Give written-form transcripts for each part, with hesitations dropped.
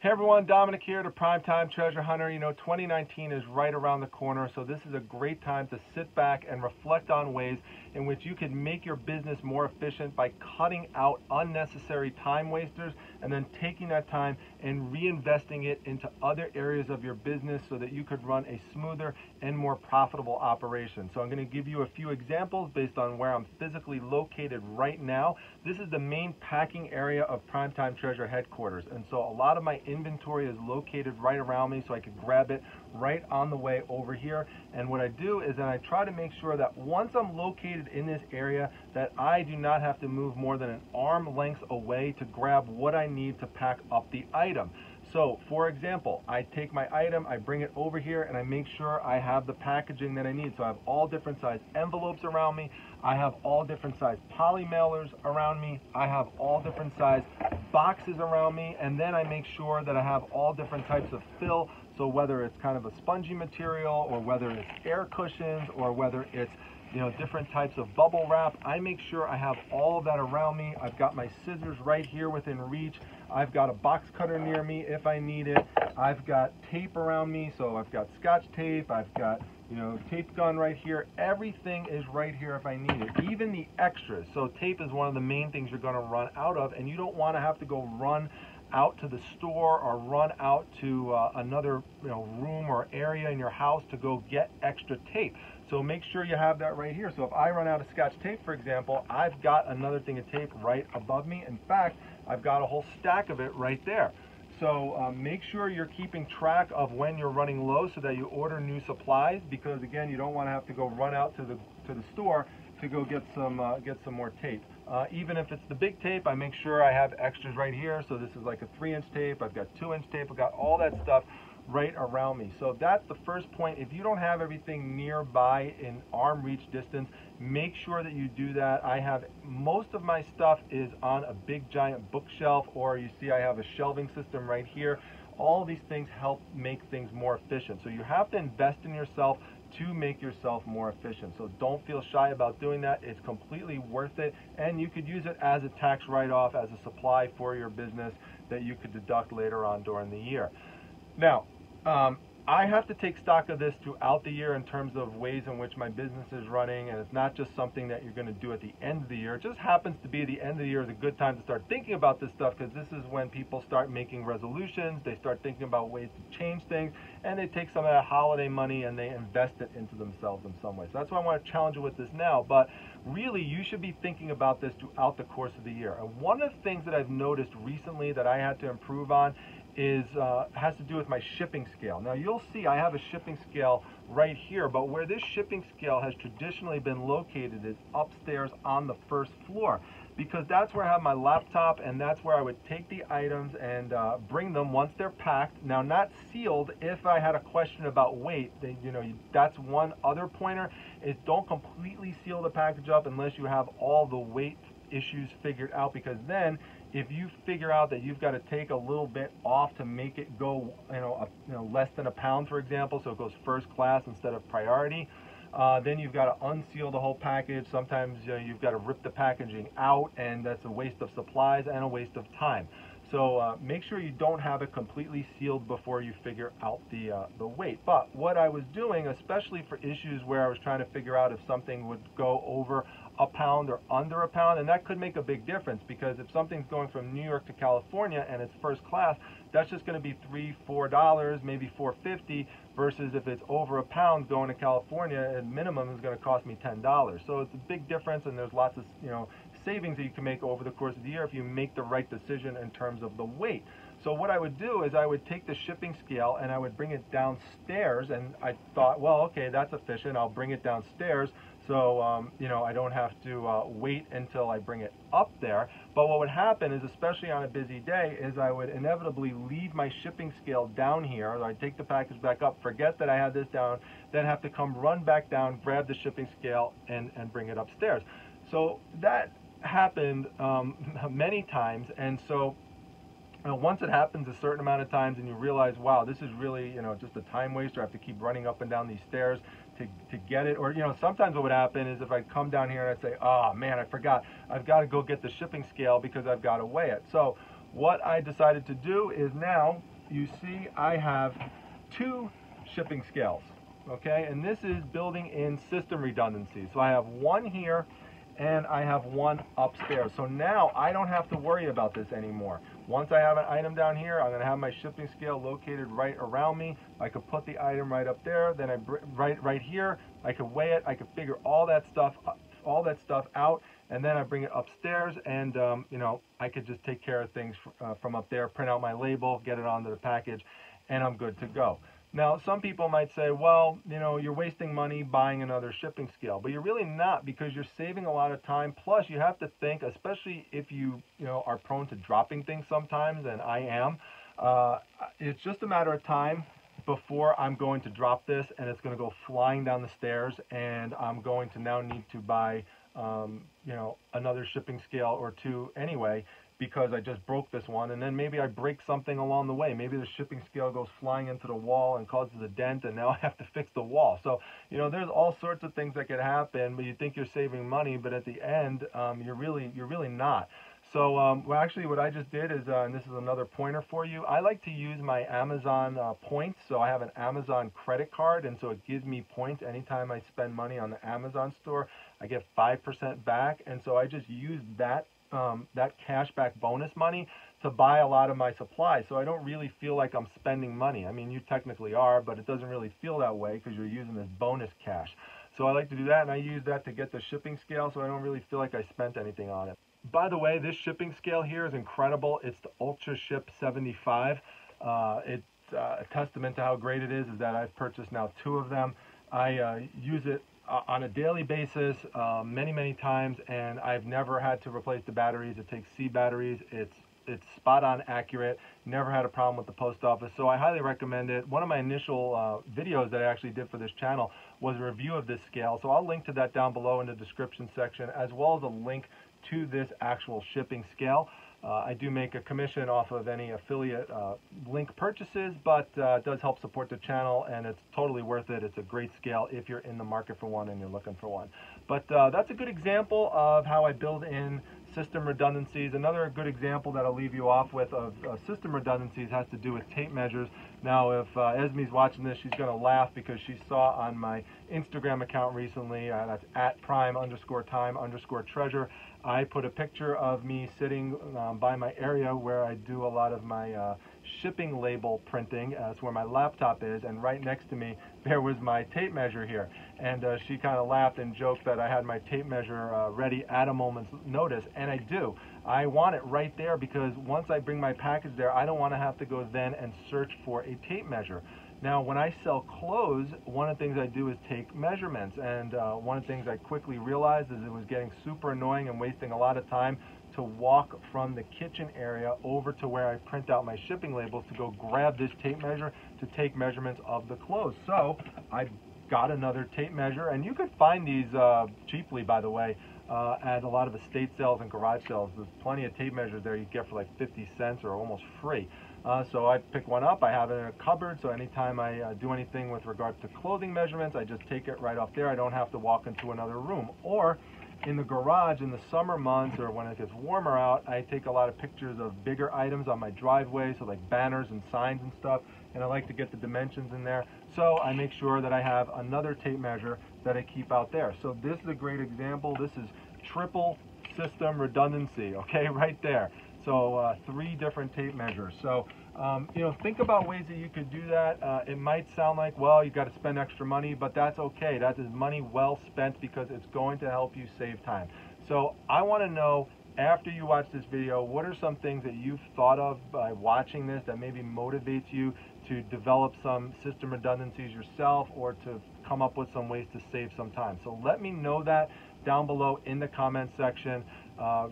Hey everyone, Dominic here, the Primetime Treasure Hunter. You know, 2019 is right around the corner, so this is a great time to sit back and reflect on ways in which you can make your business more efficient by cutting out unnecessary time wasters and then taking that time and reinvesting it into other areas of your business so that you could run a smoother and more profitable operation. So I'm going to give you a few examples based on where I'm physically located right now. This is the main packing area of Primetime Treasure headquarters, and so a lot of my inventory is located right around me, so I could grab it right on the way over here. And what I do is then I try to make sure that once I'm located in this area that I do not have to move more than an arm length away to grab what I need to pack up the item. So for example, I take my item, I bring it over here, and I make sure I have the packaging that I need. So I have all different size envelopes around me, I have all different size poly mailers around me, I have all different size boxes around me, and then I make sure that I have all different types of fill. So whether it's kind of a spongy material, or whether it's air cushions, or whether it's different types of bubble wrap, I make sure I have all of that around me. I've got my scissors right here within reach. I've got a box cutter near me if I need it. I've got tape around me, so I've got Scotch tape. I've got tape gun right here. Everything is right here if I need it, even the extras. So tape is one of the main things you're going to run out of, and you don't want to have to go run out to the store or run out to another room or area in your house to go get extra tape. So make sure you have that right here. So if I run out of Scotch tape, for example, I've got another thing of tape right above me. In fact, I've got a whole stack of it right there. So make sure you're keeping track of when you're running low so that you order new supplies, because again, you don't want to have to go run out to the store to go get some more tape. Even if it's the big tape, I make sure I have extras right here. So this is like a 3-inch tape, I've got 2-inch tape, I've got all that stuff right around me. So that's the first point. If you don't have everything nearby in arm reach distance, make sure that you do that. I have most of my stuff is on a big giant bookshelf, or you see I have a shelving system right here. All these things help make things more efficient. So you have to invest in yourself to make yourself more efficient. So don't feel shy about doing that. It's completely worth it, and you could use it as a tax write-off, as a supply for your business that you could deduct later on during the year. Now, I have to take stock of this throughout the year in terms of ways in which my business is running, and it's not just something that you're going to do at the end of the year. It just happens to be the end of the year is a good time to start thinking about this stuff, because this is when people start making resolutions, they start thinking about ways to change things, and they take some of that holiday money and they invest it into themselves in some way. So that's why I want to challenge you with this now, but really you should be thinking about this throughout the course of the year. And one of the things that I've noticed recently that I had to improve on is has to do with my shipping scale. Now you'll see I have a shipping scale right here, but where this shipping scale has traditionally been located is upstairs on the first floor, because that's where I have my laptop, and that's where I would take the items and bring them once they're packed. Now, not sealed. If I had a question about weight, that's one other pointer, is don't completely seal the package up unless you have all the weight issues figured out, because then if you figure out that you've got to take a little bit off to make it go less than a pound, for example, so it goes first class instead of priority, then you've got to unseal the whole package. Sometimes you've got to rip the packaging out, and that's a waste of supplies and a waste of time. So make sure you don't have it completely sealed before you figure out the weight. But what I was doing, especially for issues where I was trying to figure out if something would go over a pound or under a pound, and that could make a big difference, because if something's going from New York to California and it's first class, that's just going to be $3-4, maybe $4.50, versus if it's over a pound going to California, at minimum is going to cost me $10. So it's a big difference, and there's lots of savings that you can make over the course of the year if you make the right decision in terms of the weight. So what I would do is I would take the shipping scale and I would bring it downstairs, and I thought, well, okay, that's efficient, I'll bring it downstairs, so I don't have to wait until I bring it up there. But what would happen is, especially on a busy day, is I would inevitably leave my shipping scale down here, or I'd take the package back up, forget that I had this down, then have to come run back down, grab the shipping scale, and bring it upstairs. So that happened many times, and so once it happens a certain amount of times and you realize, wow, this is really just a time waster, I have to keep running up and down these stairs to get it. Or sometimes what would happen is if I come down here and I'd say, oh man, I forgot, I've got to go get the shipping scale because I've got to weigh it. So what I decided to do is now you see I have 2 shipping scales, okay? And this is building in system redundancy. So I have one here and I have one upstairs. So now I don't have to worry about this anymore. Once I have an item down here, I'm gonna have my shipping scale located right around me. I could put the item right up there, then right here, I could weigh it, I could figure all that stuff out, and then I bring it upstairs, and you know, I could just take care of things from up there, print out my label, get it onto the package, and I'm good to go. Now, some people might say, well, you know, you're wasting money buying another shipping scale, but you're really not, because you're saving a lot of time. Plus, you have to think, especially if you know, are prone to dropping things sometimes, and I am, it's just a matter of time before I'm going to drop this, and it's going to go flying down the stairs, and I'm going to now need to buy, you know, another shipping scale or 2 anyway, because I just broke this one, and then maybe I break something along the way. Maybe the shipping scale goes flying into the wall and causes a dent, and now I have to fix the wall. So, you know, there's all sorts of things that could happen, but you think you're saving money, but at the end, you're really not. So, well, actually, what I just did is, and this is another pointer for you, I like to use my Amazon points. So I have an Amazon credit card, and so it gives me points anytime I spend money on the Amazon store. I get 5% back, and so I just use that cashback bonus money to buy a lot of my supplies. So I don't really feel like I'm spending money. I mean, you technically are, but it doesn't really feel that way because you're using this bonus cash. So I like to do that, and I use that to get the shipping scale, so I don't really feel like I spent anything on it. By the way, this shipping scale here is incredible. It's the Ultra Ship 75. It's a testament to how great it is that I've purchased now 2 of them. I use it on a daily basis many times, and I've never had to replace the batteries. It takes C batteries. It's spot on accurate. Never had a problem with the post office, so I highly recommend it. One of my initial videos that I actually did for this channel was a review of this scale, so I'll link to that down below in the description section, as well as a link to this actual shipping scale. I do make a commission off of any affiliate link purchases, but it does help support the channel, and it's totally worth it. It's a great scale if you're in the market for one and you're looking for one. But that's a good example of how I build in system redundancies. Another good example that I'll leave you off with of system redundancies has to do with tape measures. Now, if Esme's watching this, she's going to laugh because she saw on my Instagram account recently, that's @prime_time_treasure, I put a picture of me sitting by my area where I do a lot of my shipping label printing. That's where my laptop is, and right next to me there was my tape measure here. And she kind of laughed and joked that I had my tape measure ready at a moment's notice, and I do. I want it right there because once I bring my package there, I don't want to have to go then and search for a tape measure. Now, when I sell clothes, one of the things I do is take measurements, and one of the things I quickly realized is it was getting super annoying and wasting a lot of time to walk from the kitchen area over to where I print out my shipping labels to go grab this tape measure to take measurements of the clothes. So I got another tape measure, and you could find these cheaply, by the way, at a lot of estate sales and garage sales. There's plenty of tape measures there you get for like 50 cents or almost free. So I pick one up, I have it in a cupboard, so anytime I do anything with regards to clothing measurements, I just take it right off there. I don't have to walk into another room. Or in the garage in the summer months or when it gets warmer out, I take a lot of pictures of bigger items on my driveway, so like banners and signs and stuff, and I like to get the dimensions in there. So I make sure that I have another tape measure that I keep out there. So this is a great example. This is triple system redundancy, okay, right there. So 3 different tape measures. So, you know, think about ways that you could do that. It might sound like, well, you've got to spend extra money, but that's okay. That is money well spent because it's going to help you save time. So I want to know, after you watch this video, what are some things that you've thought of by watching this that maybe motivates you to develop some system redundancies yourself or to come up with some ways to save some time. So let me know that down below in the comment section.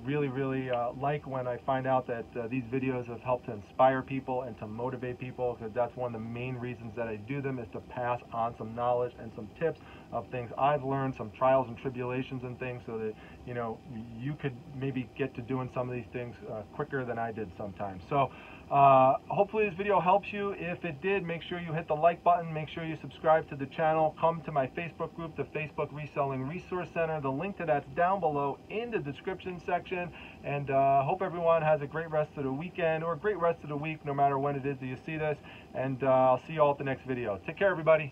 Really like when I find out that these videos have helped to inspire people and to motivate people, because that's one of the main reasons that I do them, is to pass on some knowledge and some tips of things I've learned, some trials and tribulations and things, so that, you know, you could maybe get to doing some of these things quicker than I did sometimes. So Hopefully this video helps you. If it did, make sure you hit the like button. Make sure you subscribe to the channel. Come to my Facebook group, the Facebook Reselling Resource Center. The link to that's down below in the description section. And hope everyone has a great rest of the weekend or a great rest of the week, no matter when it is that you see this. And I'll see you all at the next video. Take care, everybody.